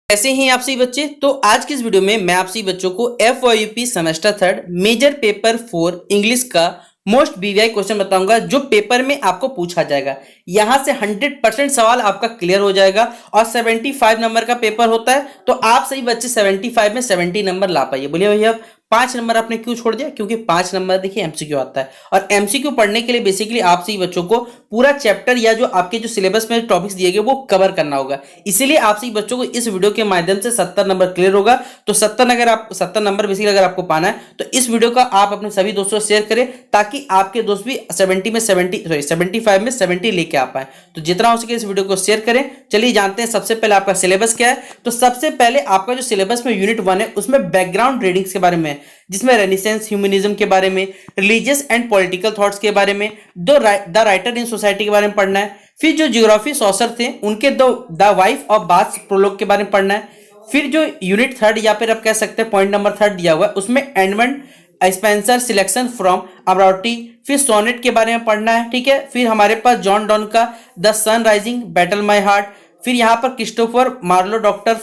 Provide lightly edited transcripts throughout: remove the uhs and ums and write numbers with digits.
ऐसे ही आप सभी बच्चे। तो आज की इस वीडियो में मैं आप सभी बच्चों को FYP semester third major paper 4 English का मोस्ट BVI क्वेश्चन बताऊंगा जो पेपर में आपको पूछा जाएगा। यहां से 100% सवाल आपका क्लियर हो जाएगा और 75 नंबर का पेपर होता है। तो आप सभी बच्चे 75 में 70 नंबर ला पाइए। बोलिए भैया 5 नंबर आपने क्यों छोड़ दिया? क्योंकि 5 नंबर देखिए MCQ आता है और MCQ पढ़ने के लिए बेसिकली आप सभी बच्चों को पूरा चैप्टर या जो आपके जो सिलेबस में टॉपिक्स दिए गए वो कवर करना होगा। इसीलिए आप सभी बच्चों को इस वीडियो के माध्यम से 70 नंबर क्लियर होगा। तो 70 नंबर बेसिकली अगर आपको पाना है तो इस वीडियो का आप अपने सभी दोस्तों से शेयर करें ताकि आपके दोस्त भी 75 में 70 लेके आ पाए। तो जितना हो सके इस वीडियो को शेयर करें। चलिए जानते हैं सबसे पहले आपका सिलेबस क्या है। तो सबसे पहले आपका जो सिलेबस में यूनिट 1 है उसमें बैकग्राउंड रीडिंग्स के बारे में, जिसमें रेनेसेंस ह्यूमनिज्म के बारे में, रिलीजियस एंड पॉलिटिकल थॉट्स के बारे में, द राइटर इन सोसाइटी के बारे में पढ़ना है। फिर जो ज्योग्राफी सॉसर थे उनके the wife of bath prologue के बारे में पढ़ना है। फिर जो यूनिट 3 या फिर आप कह सकते हैं पॉइंट नंबर 3 दिया हुआ है उसमें Edmund Spenser selection from Amravati, फिर सोनेट के बारे में पढ़ना है। ठीक है। फिर हमारे पास जॉन डॉन का the sun rising, batter my heart. फिर यहाँ पर क्रिस्टोफर मार्लो डॉक्टर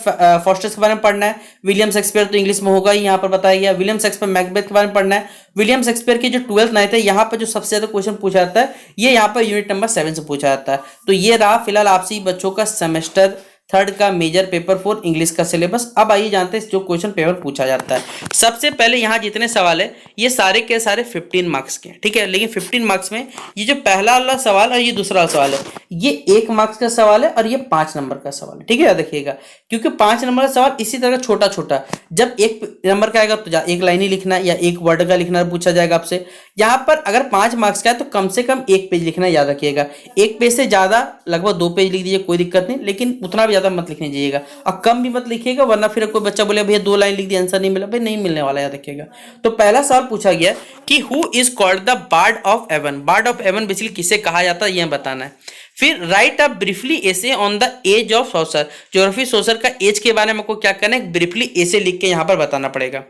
फॉस्टर्स के बारे में पढ़ना है। विलियम शेक्सपियर तो इंग्लिश में होगा ही, यहाँ पर बताया गया। विलियम शेक्सपियर मैकबेथ के बारे में पढ़ना है। विलियम शेक्सपियर की जो 12th नाइट है यहाँ पर जो सबसे ज्यादा क्वेश्चन पूछा जाता है ये यहाँ पर यूनिट नंबर 7 से पूछा जाता है। तो ये रहा फिलहाल आपसी बच्चों का सेमेस्टर थर्ड का मेजर पेपर 4 इंग्लिश का सिलेबस। अब आइए जानते हैं जो क्वेश्चन पेपर पूछा जाता है। सबसे पहले यहाँ जितने सवाल है ये सारे के सारे 15 मार्क्स के, ठीक है। लेकिन 15 मार्क्स में ये जो पहला वाला सवाल और ये दूसरा वाला सवाल है ये 1 मार्क्स का सवाल है और ये 5 नंबर का सवाल है। ठीक है, याद रखिएगा क्योंकि 5 नंबर का सवाल इसी तरह छोटा छोटा, जब 1 नंबर का आएगा तो 1 लाइन ही लिखना है या 1 वर्ड का लिखना पूछा जाएगा आपसे। यहाँ पर अगर 5 मार्क्स का है तो कम से कम 1 पेज लिखना, याद रखिएगा। 1 पेज से ज्यादा लगभग 2 पेज लिख दीजिए, कोई दिक्कत नहीं, लेकिन उतना भी ज्यादा मत लिखने जाइएगा और कम भी मत लिखिएगा वरना फिर कोई बच्चा बोले भैया 2 लाइन लिख दिया आंसर नहीं मिला, भाई नहीं मिलने वाला, याद रखिएगा। तो पहला सवाल पूछा गया कि who is called the bard of Avon. Bard of Avon basically किसे कहा जाता है यह बताना है। फिर write a briefly essay on the age of Chaucer. Geoffrey Chaucer का एज के बारे में आपको क्या करना है, ब्रीफली एसे लिख के यहां पर बताना पड़ेगा।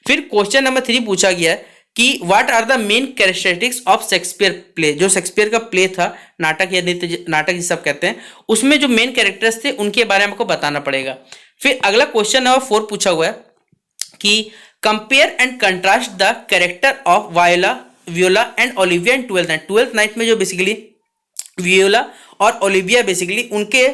फिर क्वेश्चन नंबर 3 पूछा गया है कि what are the main characteristics of Shakespeare play. जो शेक्सपियर का प्ले था, नाटक या नृत्य, नाटक जिसे सब कहते हैं, उसमें जो मेन कैरेक्टर्स थे उनके बारे में आपको बताना पड़ेगा। फिर अगला क्वेश्चन नंबर 4 पूछा हुआ है कि compare and contrast the character of Viola and Olivia in 12th night में जो बेसिकली वियोला और ओलिविया बेसिकली उनके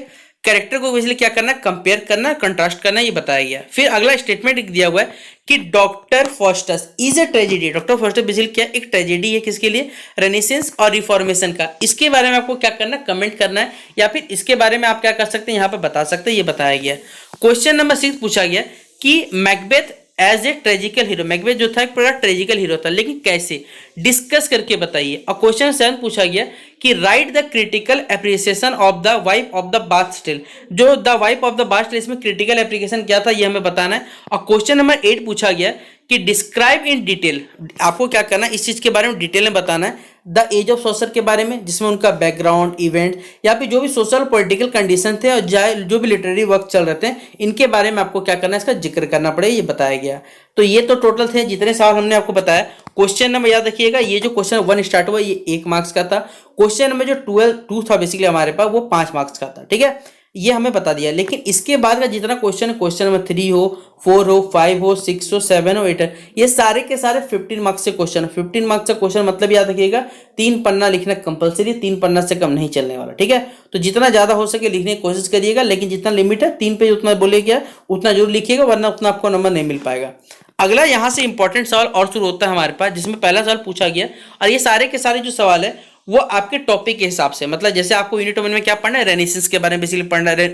कैरेक्टर को बेसिकली क्या करना है, कंपेयर करना, कंट्रास्ट करना, ये बताया गया। फिर अगला स्टेटमेंट दिया हुआ है कि doctor Faustus is a tragedy. Doctor foster basically क्या एक ट्रेजेडी है, किसके लिए, रेनेसेंस और रिफॉर्मेशन का। इसके बारे में आपको क्या करना है, कमेंट करना है या फिर इसके बारे में आप क्या कर सकते हैं यहाँ पर बता सकते हैं, ये बताया गया। क्वेश्चन नंबर 6 पूछा गया कि Macbeth as a tragical hero. Macbeth जो था एक पूरा ट्रेजिकल हीरो था, लेकिन कैसे, डिस्कस करके बताइए। और क्वेश्चन 7 पूछा गया कि write the critical appreciation of the wife of the bath still. जो the wife of the bath still इसमें क्रिटिकल एप्लीकेशन क्या था ये हमें बताना है। और क्वेश्चन नंबर 8 पूछा गया कि डिस्क्राइब इन डिटेल। आपको क्या करना है, इस चीज के बारे में डिटेल में बताना है। द एज ऑफ सोशल के बारे में, जिसमें उनका बैकग्राउंड, इवेंट या फिर जो भी सोशल पॉलिटिकल कंडीशन थे और जो भी लिटरेरी वर्क चल रहे थे इनके बारे में आपको क्या करना है, इसका जिक्र करना पड़ेगा, ये बताया गया। तो ये तो टोटल थे जितने सवाल हमने आपको बताया। क्वेश्चन नंबर याद रखिएगा, ये जो क्वेश्चन 1 स्टार्ट हुआ ये 1 मार्क्स का था। क्वेश्चन नंबर जो 2 था बेसिकली हमारे पास वो 5 मार्क्स का था। ठीक है, ये हमें बता दिया। लेकिन इसके बाद का जितना क्वेश्चन है, क्वेश्चन नंबर 3 हो, 4 हो, 5 हो, 6 हो, 7 हो, 8 हो, ये सारे के सारे 15 मार्क्स से क्वेश्चन है। 15 मार्क्स का क्वेश्चन मतलब याद रखिएगा 3 पन्ना लिखना कंपलसरी, 3 पन्ना से कम नहीं चलने वाला। ठीक है, तो जितना ज्यादा हो सके लिखने की कोशिश करिएगा, लेकिन जितना लिमिट है 3 पेज उतना बोले गया उतना जरूर लिखिएगा वरना उतना आपको नंबर नहीं मिल पाएगा। अगला यहाँ से इंपॉर्टेंट सवाल और शुरू होता है हमारे पास, जिसमें पहला सवाल पूछा गया और ये सारे के सारे जो सवाल है वो आपके टॉपिक के हिसाब से, मतलब जैसे आपको यूनिट 1 में क्या पढ़ना है, रेनेसेंस के बारे में बेसिकली पढ़ना है,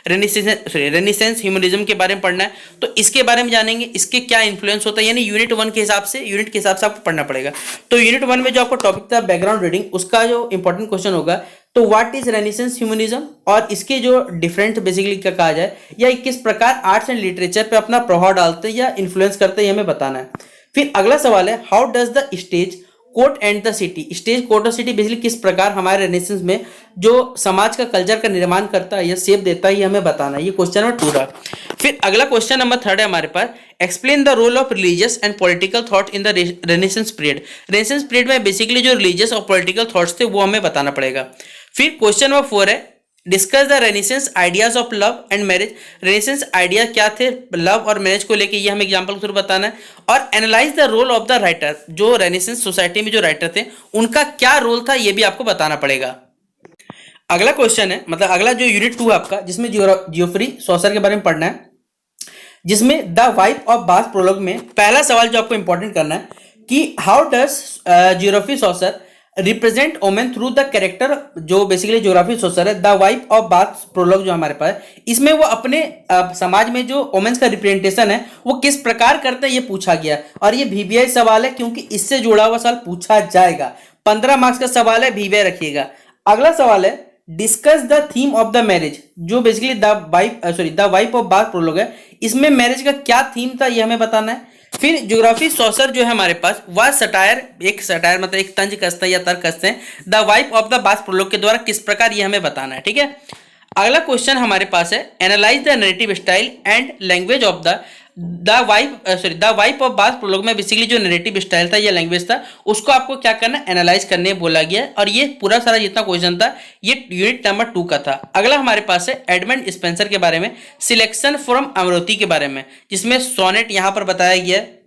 रेनेसेंस ह्यूमनिज्म के बारे में पढ़ना है, तो इसके बारे में जानेंगे, इसके क्या इन्फ्लुएंस होता है, यानी यूनिट के हिसाब से आपको पढ़ना पड़ेगा। तो यूनिट 1 में जो आपको टॉपिक था बैकग्राउंड रीडिंग, उसका जो इंपॉर्टेंट क्वेश्चन होगा तो व्हाट इज रेनेसेंस ह्यूमनिज्म और इसके जो डिफरेंट बेसिकली क्या कहा जाए या किस प्रकार आर्ट्स एंड लिटरेचर पे अपना प्रभाव डालते हैं या इन्फ्लुएंस करते हैं, ये हमें बताना है। फिर अगला सवाल है how does the stage court and the city. Stage court और सिटी बेसिकली किस प्रकार हमारे रेनेसेंस में जो समाज का कल्चर का निर्माण करता है या शेप देता है, ये हमें बताना है। ये क्वेश्चन नंबर 2 रहा। फिर अगला क्वेश्चन नंबर 3 है हमारे पास, explain the role of religious and political thought in the renaissance period. Renaissance period में बेसिकली जो रिलीजियस और पॉलिटिकल थॉट्स थे वो हमें बताना पड़ेगा। फिर क्वेश्चन नंबर 4 है discuss the renaissance ideas of love and marriage. Renaissance idea क्या थे लव और मैरिज को लेके, ये हमें एग्जांपल के थ्रू बताना है। और analyse the role of the writer, जो रेनेसेंस सोसाइटी में जो राइटर थे उनका क्या रोल था, ये भी आपको बताना पड़ेगा। अगला क्वेश्चन है, मतलब अगला जो यूनिट 2 है आपका, जिसमें जियोफ्री सॉसर के बारे में पढ़ना है, जिसमें the wife of bath prologue में पहला सवाल जो आपको इंपॉर्टेंट करना है कि how does Geoffrey Chaucer represent women through the character. जो बेसिकली ज्योग्राफी सोचर है, the wife of bath prologue जो हमारे पास, इसमें वो अपने समाज में जो वोमेन्स का रिप्रेजेंटेशन है वो किस प्रकार करते हैं, ये पूछा गया। और ये VBI सवाल है, क्योंकि इससे जुड़ा हुआ सवाल पूछा जाएगा। 15 मार्क्स का सवाल है, VBI रखिएगा। अगला सवाल है discuss the theme of the marriage, जो basically the wife of bath prologue है, इसमें मैरिज का क्या थीम था, ये हमें बताना है। फिर ज्योग्राफी सॉसर जो है हमारे पास, वह सटायर मतलब एक तंज कसते हैं या तर्क कसते हैं the wife of the Bath prologue के द्वारा, किस प्रकार ये हमें बताना है। ठीक है, अगला क्वेश्चन हमारे पास है analyse the narrative style and language of the wife of bath prologue में बेसिकली जो नैरेटिव स्टाइल था या लैंग्वेज था, उसको आपको क्या करना, एनालाइज करने बोला गया। और ये पूरा सारा जितना क्वेश्चन था ये यूनिट नंबर 2 का था। अगला हमारे पास है एडमंड स्पेंसर के बारे में, सिलेक्शन फ्रॉम अमरोती के बारे में, जिसमें सोनेट यहां पर बताया गया है।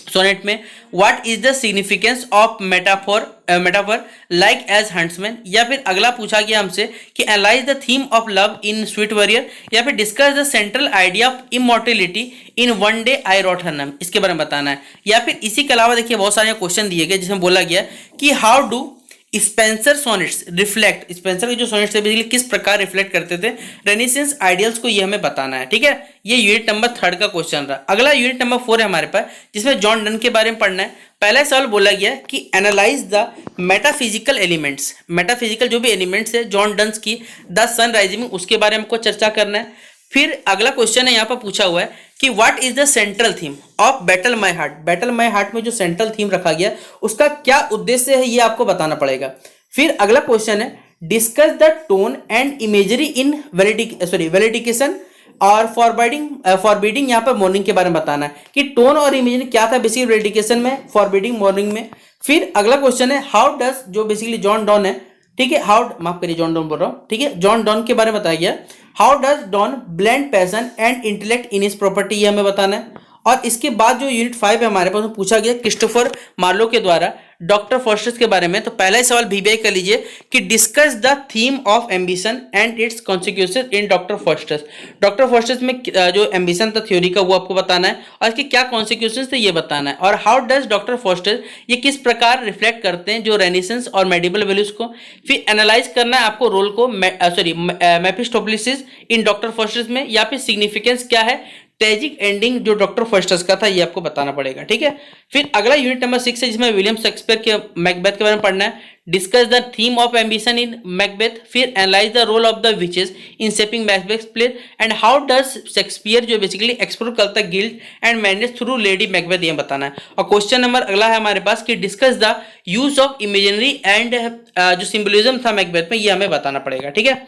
सोनेट में what is the significance of metaphor like as huntsman, या फिर अगला पूछा गया हमसे कि analyse the theme of love in sweet warrior, या फिर discuss the central idea of immortality in one day I wrote her name, इसके बारे में बताना है। या फिर इसी के अलावा देखिए बहुत सारे क्वेश्चन दिए गए जिसमें बोला गया कि how do Spencer sonnets reflect, Spencer के जो सोनेट्स थे बेसिकली किस प्रकार रिफ्लेक्ट करते थे रेनेसेंस आइडियल्स को, ये हमें बताना है। ठीक है, ये यूनिट नंबर 3 का क्वेश्चन रहा। अगला यूनिट नंबर 4 है हमारे पास, जिसमें जॉन डन के बारे में पढ़ना है। पहला सवाल बोला गया कि analyse the metaphysical elements, metaphysical जो भी एलिमेंट्स है जॉन डन्स की द सन राइजिंग, उसके बारे में हमको चर्चा करना है। फिर अगला क्वेश्चन है यहाँ पर पूछा हुआ है कि what is the central theme of battle my heart, battle my heart में जो सेंट्रल थीम रखा गया उसका क्या उद्देश्य है, ये आपको बताना पड़ेगा। फिर अगला क्वेश्चन है discuss the tone and imagery in valediction और फॉरबिडिंग यहाँ पर मॉर्निंग के बारे में बताना है कि टोन और इमेजरी क्या था बेसिकली वेलिडिकेशन में, फॉरबिडिंग मॉर्निंग में। फिर अगला क्वेश्चन है हाउ डज, जो बेसिकली जॉन डॉन है, ठीक है, माफ करिए जॉन डॉन बोल रहा हूँ, ठीक है, जॉन डॉन के बारे में बताया गया। How does Donne blend passion and intellect in his property, ये हमें बताना है। और इसके बाद जो यूनिट 5 है हमारे पास, पूछा गया क्रिस्टोफर मार्लो के द्वारा डॉक्टर फॉस्टर्स के बारे में। तो पहला ही सवाल VBI कर लीजिए कि discuss the theme of ambition and it's consequences in doctor fosters. Doctor fosters में जो एम्बिशन था थ्योरी का, वो आपको बताना है और इसके क्या कॉन्सिक्वेंसेस थे ये बताना है। और हाउ डज डॉक्टर फॉस्टर्स, ये किस प्रकार रिफ्लेक्ट करते हैं जो रेनेसेंस और मेडिवल वैल्यूज को। फिर एनालाइज करना है आपको रोल को मेफिस्टोफेलिस इन डॉक्टर फॉस्टर्स में, या फिर सिग्निफिकेंस क्या है ट्रेजिक एंडिंग जो डॉक्टर फॉस्टर्स का था, ये आपको बताना पड़ेगा। ठीक है, फिर अगला यूनिट नंबर 6 है जिसमें विलियम शेक्सपियर के मैकबेथ के बारे में पढ़ना है। Discuss the theme of ambition in Macbeth, फिर analyse the role of the witches in shaping Macbeth play, and how does Shakespeare जो बेसिकली एक्सप्लोर करता है guilt and madness through lady Macbeth, ये बताना है। और क्वेश्चन नंबर अगला है हमारे पास कि discuss the use of imaginary and जो सिंबलिज्म था मैकबेथ में, ये हमें बताना पड़ेगा। ठीक है,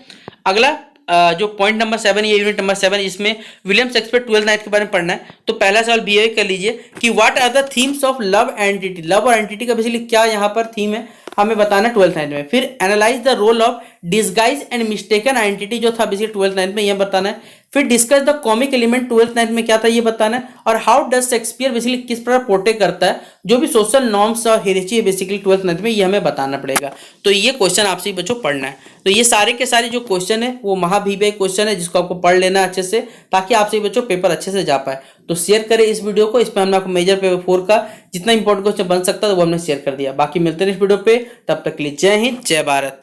अगला जो पॉइंट नंबर 7, ये यूनिट नंबर 7 इसमें विलियम शेक्सपियर 12th नाइट के बारे में पढ़ना है। तो पहला सवाल VBI कर लीजिए कि what are the themes of love entity, love और एंटिटी का बेसिकली क्या यहाँ पर थीम है, हमें बताना है 12th नाइट में। फिर analyse the role of disguise and mistaken identity जो था बेसिकली 12th नाइट में, यह बताना है। फिर discuss the comic element 12th night में क्या था, ये बताना है। और हाउ डज शेक्सपियर बेसिकली किस प्रकार पोर्ट्रे करता है जो भी सोशल नॉर्म्स और हेरेची है बेसिकली 12th नाइट में, ये हमें बताना पड़ेगा। तो ये क्वेश्चन आपसे बच्चों पढ़ना है। तो ये सारे के सारे जो क्वेश्चन है वो महा VBI क्वेश्चन है, जिसको आपको पढ़ लेना अच्छे से, ताकि आपसे बच्चों पेपर अच्छे से जा पाए। तो शेयर करें इस वीडियो को, इसमें हमने आपको मेजर पेपर 4 का जितना इंपॉर्टेंट क्वेश्चन बन सकता है वो हमने शेयर कर दिया। बाकी मिलते हैं इस वीडियो पे, तब तक के लिए जय हिंद जय भारत।